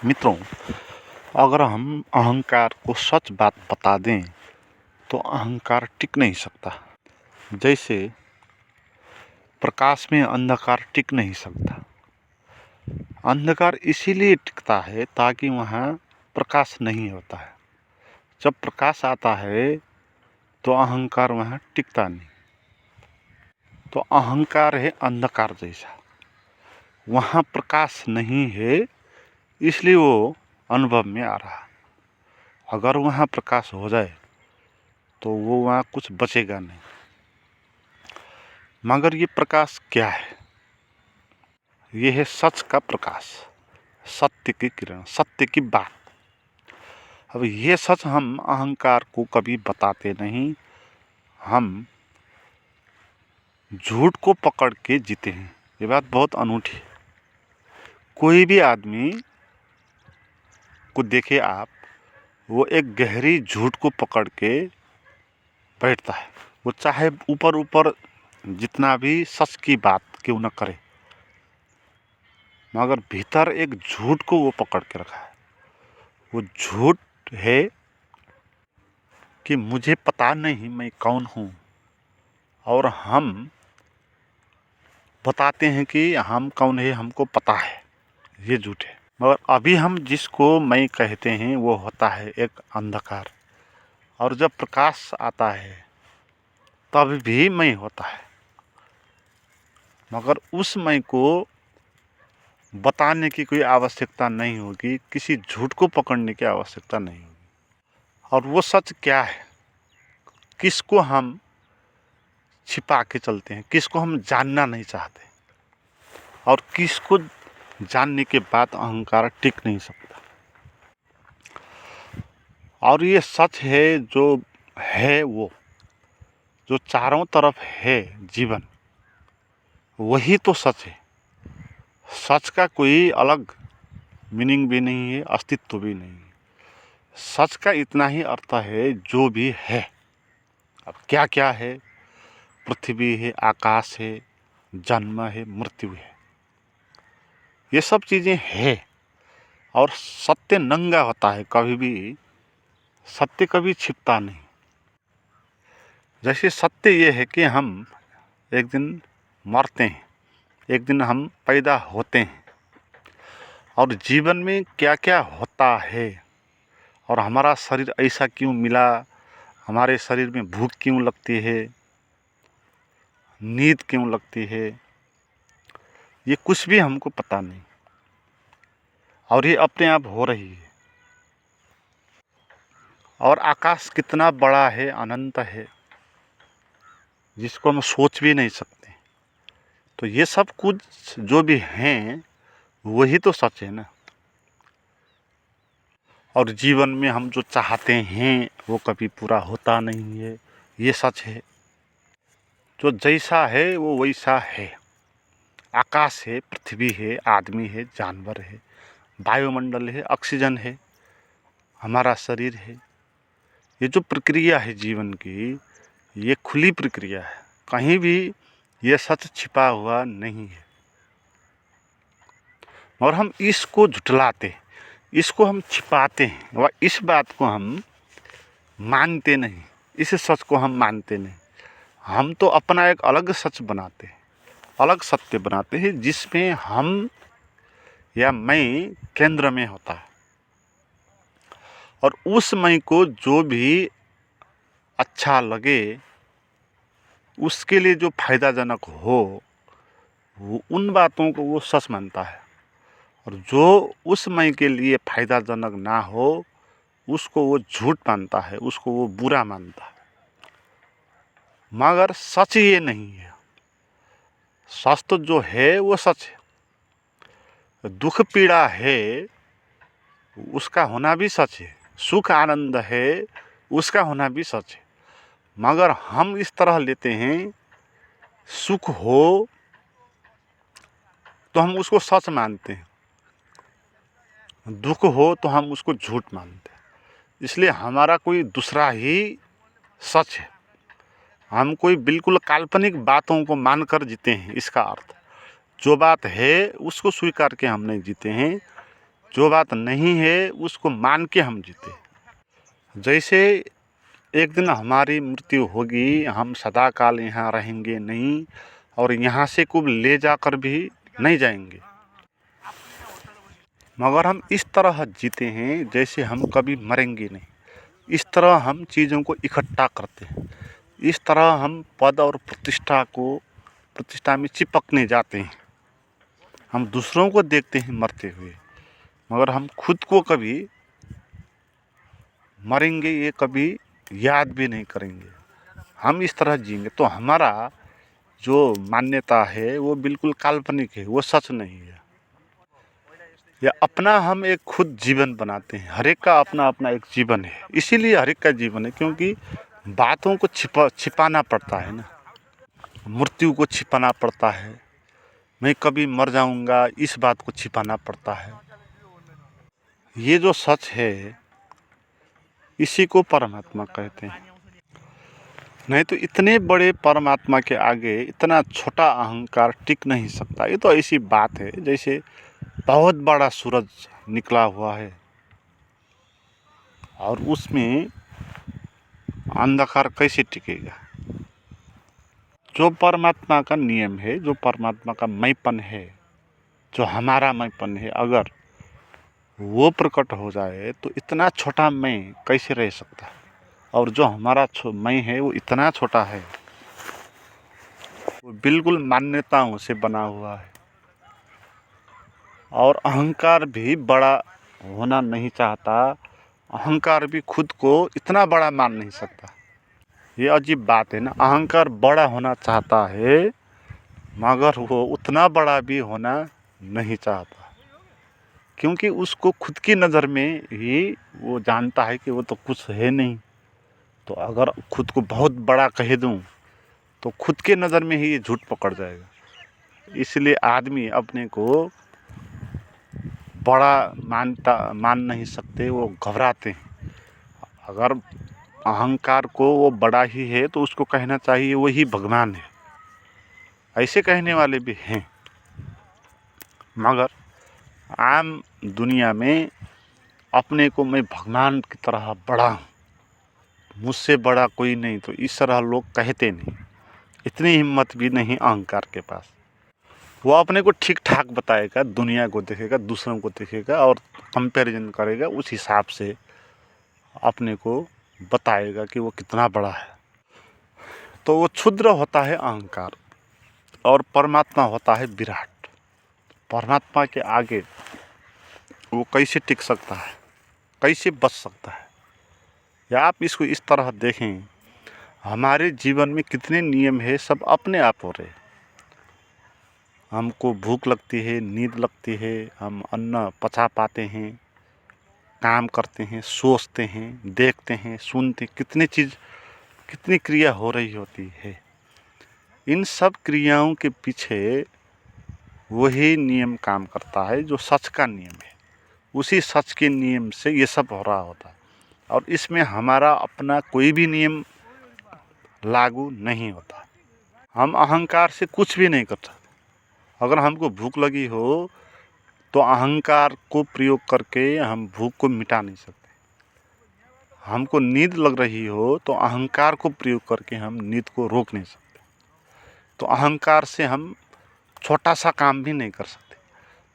मित्रों, अगर हम अहंकार को सच बात बता दें तो अहंकार टिक नहीं सकता। जैसे प्रकाश में अंधकार टिक नहीं सकता। अंधकार इसीलिए टिकता है ताकि वहाँ प्रकाश नहीं होता है। जब प्रकाश आता है तो अहंकार वहाँ टिकता नहीं। तो अहंकार है अंधकार जैसा, वहाँ प्रकाश नहीं है, इसलिए वो अनुभव में आ रहा। अगर वहाँ प्रकाश हो जाए तो वो वहाँ कुछ बचेगा नहीं। मगर ये प्रकाश क्या है? ये है सच का प्रकाश, सत्य की किरण, सत्य की बात। अब ये सच हम अहंकार को कभी बताते नहीं। हम झूठ को पकड़ के जीते हैं। ये बात बहुत अनूठी है। कोई भी आदमी को देखे आप, वो एक गहरी झूठ को पकड़ के बैठता है। वो चाहे ऊपर ऊपर जितना भी सच की बात क्यों न करे, मगर भीतर एक झूठ को वो पकड़ के रखा है। वो झूठ है कि मुझे पता नहीं मैं कौन हूँ, और हम बताते हैं कि हम कौन है, हमको पता है। ये झूठ है। मगर अभी हम जिसको मैं कहते हैं वो होता है एक अंधकार, और जब प्रकाश आता है तब भी मैं होता है। मगर उस मैं को बताने की कोई आवश्यकता नहीं होगी, किसी झूठ को पकड़ने की आवश्यकता नहीं होगी। और वो सच क्या है, किसको हम छिपा के चलते हैं, किसको हम जानना नहीं चाहते, और किसको जानने के बाद अहंकार टिक नहीं सकता। और ये सच है जो है, वो जो चारों तरफ है जीवन, वही तो सच है। सच का कोई अलग मीनिंग भी नहीं है, अस्तित्व भी नहीं है। सच का इतना ही अर्थ है जो भी है। अब क्या क्या है? पृथ्वी है, आकाश है, जन्म है, मृत्यु है, ये सब चीज़ें है। और सत्य नंगा होता है, कभी भी सत्य कभी छिपता नहीं। जैसे सत्य ये है कि हम एक दिन मरते हैं, एक दिन हम पैदा होते हैं, और जीवन में क्या क्या होता है, और हमारा शरीर ऐसा क्यों मिला, हमारे शरीर में भूख क्यों लगती है, नींद क्यों लगती है, ये कुछ भी हमको पता नहीं। और ये अपने आप हो रही है। और आकाश कितना बड़ा है, अनंत है, जिसको हम सोच भी नहीं सकते। तो ये सब कुछ जो भी हैं वही तो सच है ना। और जीवन में हम जो चाहते हैं वो कभी पूरा होता नहीं है, ये सच है। जो जैसा है वो वैसा है। आकाश है, पृथ्वी है, आदमी है, जानवर है, वायुमंडल है, ऑक्सीजन है, हमारा शरीर है। ये जो प्रक्रिया है जीवन की, ये खुली प्रक्रिया है। कहीं भी ये सच छिपा हुआ नहीं है। और हम इसको झुठलाते हैं, इसको हम छिपाते हैं, व इस बात को हम मानते नहीं, इस सच को हम मानते नहीं। हम तो अपना एक अलग सच बनाते हैं, अलग सत्य बनाते हैं, जिसमें हम या मैं केंद्र में होता है। और उस मैं को जो भी अच्छा लगे, उसके लिए जो फायदाजनक हो, वो उन बातों को वो सच मानता है। और जो उस मैं के लिए फायदाजनक ना हो, उसको वो झूठ मानता है, उसको वो बुरा मानता है। मगर सच ये नहीं है। सच तो जो है वो सच है। दुख पीड़ा है, उसका होना भी सच है। सुख आनंद है, उसका होना भी सच है। मगर हम इस तरह लेते हैं, सुख हो तो हम उसको सच मानते हैं, दुख हो तो हम उसको झूठ मानते हैं। इसलिए हमारा कोई दूसरा ही सच है। हम कोई बिल्कुल काल्पनिक बातों को मानकर जीते हैं। इसका अर्थ जो बात है उसको स्वीकार के हम नहीं जीते हैं, जो बात नहीं है उसको मान के हम जीते। जैसे एक दिन हमारी मृत्यु होगी, हम सदा काल यहाँ रहेंगे नहीं और यहाँ से कुछ ले जाकर भी नहीं जाएंगे, मगर हम इस तरह जीते हैं जैसे हम कभी मरेंगे नहीं। इस तरह हम चीज़ों को इकट्ठा करते हैं, इस तरह हम पद और प्रतिष्ठा में चिपकने जाते हैं। हम दूसरों को देखते हैं मरते हुए, मगर हम खुद को कभी मरेंगे ये कभी याद भी नहीं करेंगे। हम इस तरह जिएंगे तो हमारा जो मान्यता है वो बिल्कुल काल्पनिक है, वो सच नहीं है। या अपना हम एक खुद जीवन बनाते हैं, हर एक का अपना अपना एक जीवन है, इसीलिए हर एक का जीवन है, क्योंकि बातों को छिपाना पड़ता है ना, मृत्यु को छिपाना पड़ता है, मैं कभी मर जाऊंगा इस बात को छिपाना पड़ता है। ये जो सच है इसी को परमात्मा कहते हैं। नहीं तो इतने बड़े परमात्मा के आगे इतना छोटा अहंकार टिक नहीं सकता। ये तो ऐसी बात है जैसे बहुत बड़ा सूरज निकला हुआ है और उसमें अंधकार कैसे टिकेगा। जो परमात्मा का नियम है, जो परमात्मा का मैंपन है, जो हमारा मैंपन है, अगर वो प्रकट हो जाए तो इतना छोटा मैं कैसे रह सकता है। और जो हमारा मैं है वो इतना छोटा है, वो बिल्कुल मान्यताओं से बना हुआ है। और अहंकार भी बड़ा होना नहीं चाहता, अहंकार भी खुद को इतना बड़ा मान नहीं सकता। ये अजीब बात है ना, अहंकार बड़ा होना चाहता है मगर वो उतना बड़ा भी होना नहीं चाहता, क्योंकि उसको खुद की नज़र में ही वो जानता है कि वो तो कुछ है नहीं। तो अगर खुद को बहुत बड़ा कह दूं तो खुद के नज़र में ही ये झूठ पकड़ जाएगा। इसलिए आदमी अपने को बड़ा मान नहीं सकते, वो घबराते हैं। अगर अहंकार को वो बड़ा ही है तो उसको कहना चाहिए वही भगवान है, ऐसे कहने वाले भी हैं। मगर आम दुनिया में अपने को मैं भगवान की तरह बड़ा हूँ, मुझसे बड़ा कोई नहीं, तो इस तरह लोग कहते नहीं। इतनी हिम्मत भी नहीं अहंकार के पास। वो अपने को ठीक ठाक बताएगा, दुनिया को देखेगा, दूसरों को देखेगा और कंपैरिजन करेगा, उस हिसाब से अपने को बताएगा कि वो कितना बड़ा है। तो वो क्षुद्र होता है अहंकार और परमात्मा होता है विराट। परमात्मा के आगे वो कैसे टिक सकता है, कैसे बच सकता है। या आप इसको इस तरह देखें, हमारे जीवन में कितने नियम है, सब अपने आप हो रहे। हमको भूख लगती है, नींद लगती है, हम अन्न पचा पाते हैं, काम करते हैं, सोचते हैं, देखते हैं, सुनते, कितनी क्रिया हो रही होती है। इन सब क्रियाओं के पीछे वही नियम काम करता है जो सच का नियम है। उसी सच के नियम से ये सब हो रहा होता है और इसमें हमारा अपना कोई भी नियम लागू नहीं होता। हम अहंकार से कुछ भी नहीं कर सकते। अगर हमको भूख लगी हो तो अहंकार को प्रयोग करके हम भूख को मिटा नहीं सकते। हमको नींद लग रही हो तो अहंकार को प्रयोग करके हम नींद को रोक नहीं सकते। तो अहंकार से हम छोटा सा काम भी नहीं कर सकते,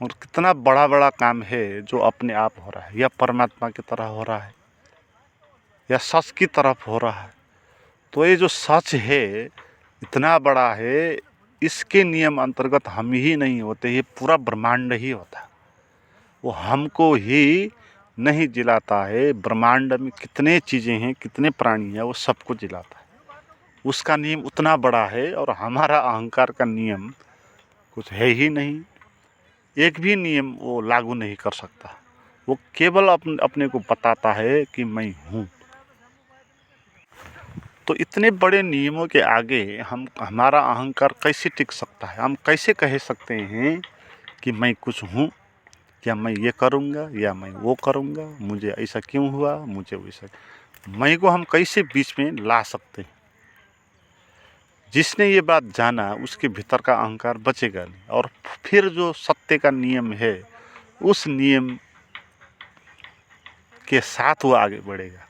और कितना बड़ा बड़ा काम है जो अपने आप हो रहा है, या परमात्मा की तरह हो रहा है, या सच की तरफ हो रहा है। तो ये जो सच है इतना बड़ा है, इसके नियम अंतर्गत हम ही नहीं होते, ये पूरा ब्रह्मांड ही होता है। वो हमको ही नहीं जिलाता है, ब्रह्मांड में कितने चीज़ें हैं, कितने प्राणी हैं, वो सबको जिलाता है। उसका नियम उतना बड़ा है और हमारा अहंकार का नियम कुछ है ही नहीं। एक भी नियम वो लागू नहीं कर सकता। वो केवल अपने को बताता है कि मैं हूँ। तो इतने बड़े नियमों के आगे हमारा अहंकार कैसे टिक सकता है। हम कैसे कह सकते हैं कि मैं कुछ हूँ, या मैं ये करूँगा या मैं वो करूँगा, मुझे ऐसा क्यों हुआ, मुझे वैसा। मैं को हम कैसे बीच में ला सकते हैं। जिसने ये बात जाना उसके भीतर का अहंकार बचेगा नहीं। और फिर जो सत्य का नियम है उस नियम के साथ वो आगे बढ़ेगा।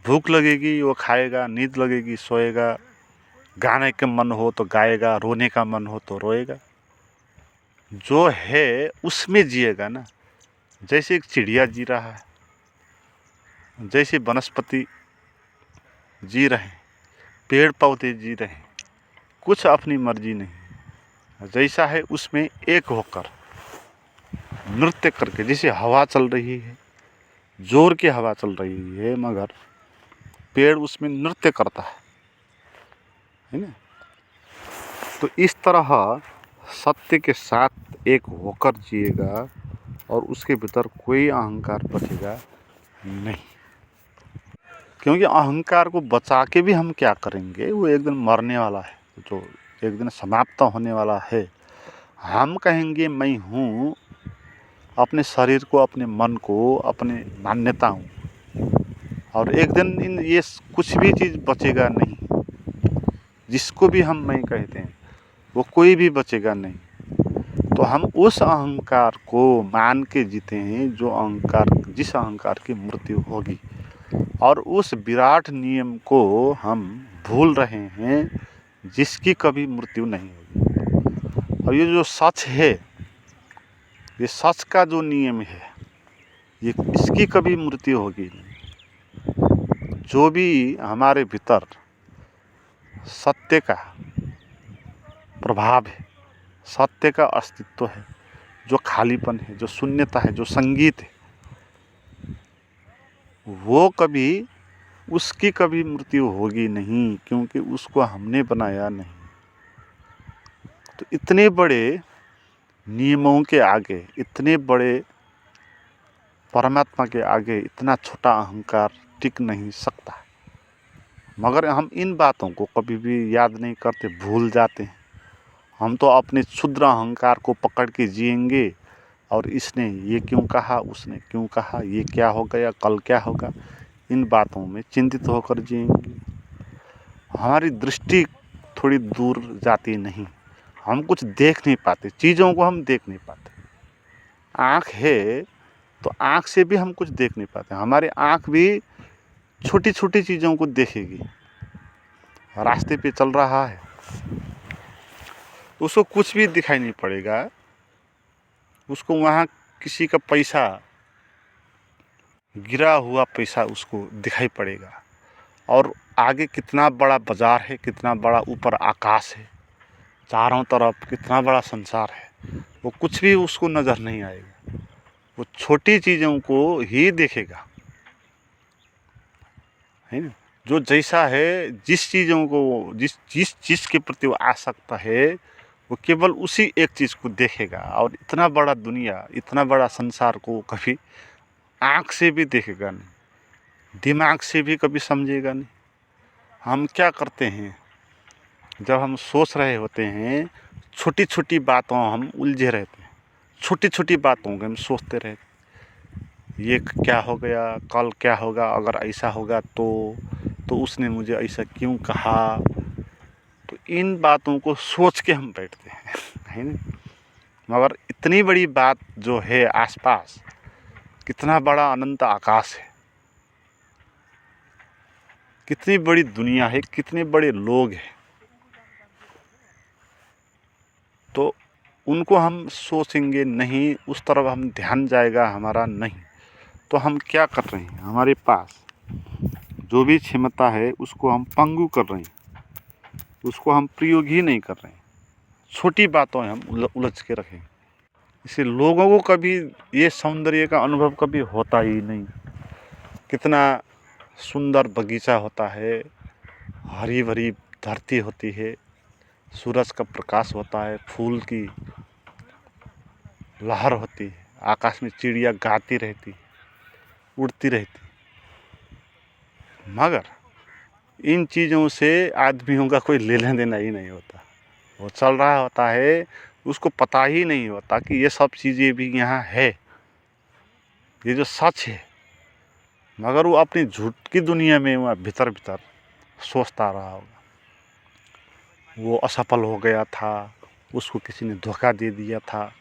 भूख लगेगी वो खाएगा, नींद लगेगी सोएगा, गाने का मन हो तो गाएगा, रोने का मन हो तो रोएगा। जो है उसमें जिएगा ना। जैसे एक चिड़िया जी रहा है, जैसे वनस्पति जी रहे हैं, पेड़ पौधे जी रहे हैं, कुछ अपनी मर्जी नहीं, जैसा है उसमें एक होकर नृत्य करके, जैसे हवा चल रही है, जोर की हवा चल रही है, मगर पेड़ उसमें नृत्य करता है ना। तो इस तरह सत्य के साथ एक होकर जिएगा और उसके भीतर कोई अहंकार बचेगा नहीं। क्योंकि अहंकार को बचा के भी हम क्या करेंगे, वो एक दिन मरने वाला है, जो एक दिन समाप्त होने वाला है। हम कहेंगे मैं हूँ, अपने शरीर को, अपने मन को, अपने मान्यता हूँ, और एक दिन ये कुछ भी चीज़ बचेगा नहीं। जिसको भी हम मैं कहते हैं वो कोई भी बचेगा नहीं। तो हम उस अहंकार को मान के जीते हैं जो अहंकार, जिस अहंकार की मृत्यु होगी, और उस विराट नियम को हम भूल रहे हैं जिसकी कभी मृत्यु नहीं होगी। और ये जो सच है, ये सच का जो नियम है, ये इसकी कभी मृत्यु होगी नहीं। जो भी हमारे भीतर सत्य का प्रभाव है, सत्य का अस्तित्व है, जो खालीपन है, जो शून्यता है, जो संगीत है, वो कभी, उसकी कभी मृत्यु होगी नहीं, क्योंकि उसको हमने बनाया नहीं। तो इतने बड़े नियमों के आगे, इतने बड़े परमात्मा के आगे इतना छोटा अहंकार टिक नहीं सकता। मगर हम इन बातों को कभी भी याद नहीं करते, भूल जाते हैं। हम तो अपने क्षुद्र अहंकार को पकड़ के जिएंगे, और इसने ये क्यों कहा, उसने क्यों कहा, ये क्या हो गया, कल क्या होगा, इन बातों में चिंतित होकर जिएंगे। हमारी दृष्टि थोड़ी दूर जाती नहीं, हम कुछ देख नहीं पाते, चीज़ों को हम देख नहीं पाते। आँख है तो आँख से भी हम कुछ देख नहीं पाते। हमारी आँख भी छोटी छोटी चीज़ों को देखेगी। रास्ते पे चल रहा है, उसको कुछ भी दिखाई नहीं पड़ेगा, उसको वहाँ किसी का पैसा, गिरा हुआ पैसा उसको दिखाई पड़ेगा, और आगे कितना बड़ा बाजार है, कितना बड़ा ऊपर आकाश है, चारों तरफ कितना बड़ा संसार है, वो कुछ भी उसको नज़र नहीं आएगा। वो छोटी चीज़ों को ही देखेगा, है ना। जो जैसा है, जिस चीज़ों को, जिस चीज़ के प्रति वो आसक्त है, वो केवल उसी एक चीज़ को देखेगा। और इतना बड़ा दुनिया, इतना बड़ा संसार को कभी आँख से भी देखेगा नहीं, दिमाग से भी कभी समझेगा नहीं। हम क्या करते हैं, जब हम सोच रहे होते हैं, छोटी छोटी बातों हम उलझे रहते हैं, छोटी छोटी बातों को हम सोचते रहते हैं। ये क्या हो गया, कल क्या होगा, अगर ऐसा होगा तो उसने मुझे ऐसा क्यों कहा। तो इन बातों को सोच के हम बैठते हैं, है ना। मगर इतनी बड़ी बात जो है आसपास, कितना बड़ा अनंत आकाश है, कितनी बड़ी दुनिया है, कितने बड़े लोग हैं, तो उनको हम सोचेंगे नहीं, उस तरफ हम ध्यान जाएगा हमारा नहीं। तो हम क्या कर रहे हैं, हमारे पास जो भी क्षमता है उसको हम पंगु कर रहे हैं, उसको हम प्रयोग ही नहीं कर रहे हैं। छोटी बातों में हम उलझ के रखें। इससे लोगों को कभी ये सौंदर्य का अनुभव कभी होता ही नहीं। कितना सुंदर बगीचा होता है, हरी भरी धरती होती है, सूरज का प्रकाश होता है, फूल की लहर होती है, आकाश में चिड़िया गाती रहती, उड़ती रहती। मगर इन चीज़ों से आदमियों का कोई लेना देना ही नहीं होता। वो चल रहा होता है, उसको पता ही नहीं होता कि ये सब चीज़ें भी यहाँ है, ये जो सच है। मगर वो अपनी झूठ की दुनिया में वहाँ भीतर भीतर सोचता रहा होगा, वो असफल हो गया था, उसको किसी ने धोखा दे दिया था,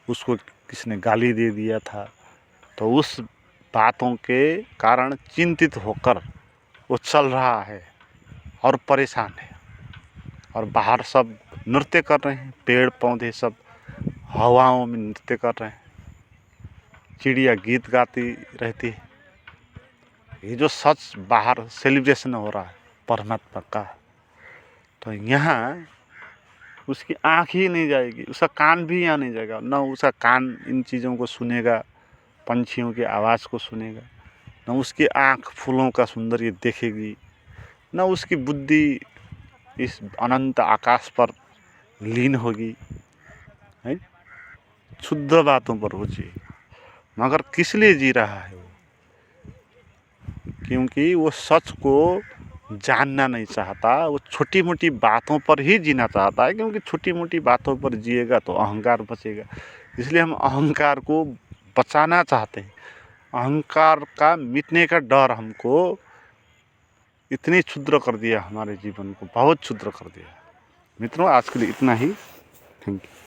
उसको किसी ने गाली दे दिया था, तो उस बातों के कारण चिंतित होकर वो चल रहा है और परेशान है। और बाहर सब नृत्य कर रहे हैं, पेड़ पौधे सब हवाओं में नृत्य कर रहे हैं, चिड़िया गीत गाती रहती है। ये जो सच बाहर सेलिब्रेशन हो रहा है परमात्मा का, तो यहाँ उसकी आँख ही नहीं जाएगी, उसका कान भी यहाँ नहीं जाएगा, न उसका कान इन चीज़ों को सुनेगा, पंछियों की आवाज़ को सुनेगा, न उसकी आँख फूलों का सौंदर्य देखेगी, न उसकी बुद्धि इस अनंत आकाश पर लीन होगी, है। शुद्ध बातों पर हो जी, मगर किस लिए जी रहा है वो? क्योंकि वो सच को जानना नहीं चाहता, वो छोटी मोटी बातों पर ही जीना चाहता है, क्योंकि छोटी मोटी बातों पर जिएगा तो अहंकार बचेगा। इसलिए हम अहंकार को बचाना चाहते हैं। अहंकार का मिटने का डर हमको इतनी क्षुद्र कर दिया, हमारे जीवन को बहुत क्षुद्र कर दिया। मित्रों, आज के लिए इतना ही। Thank you.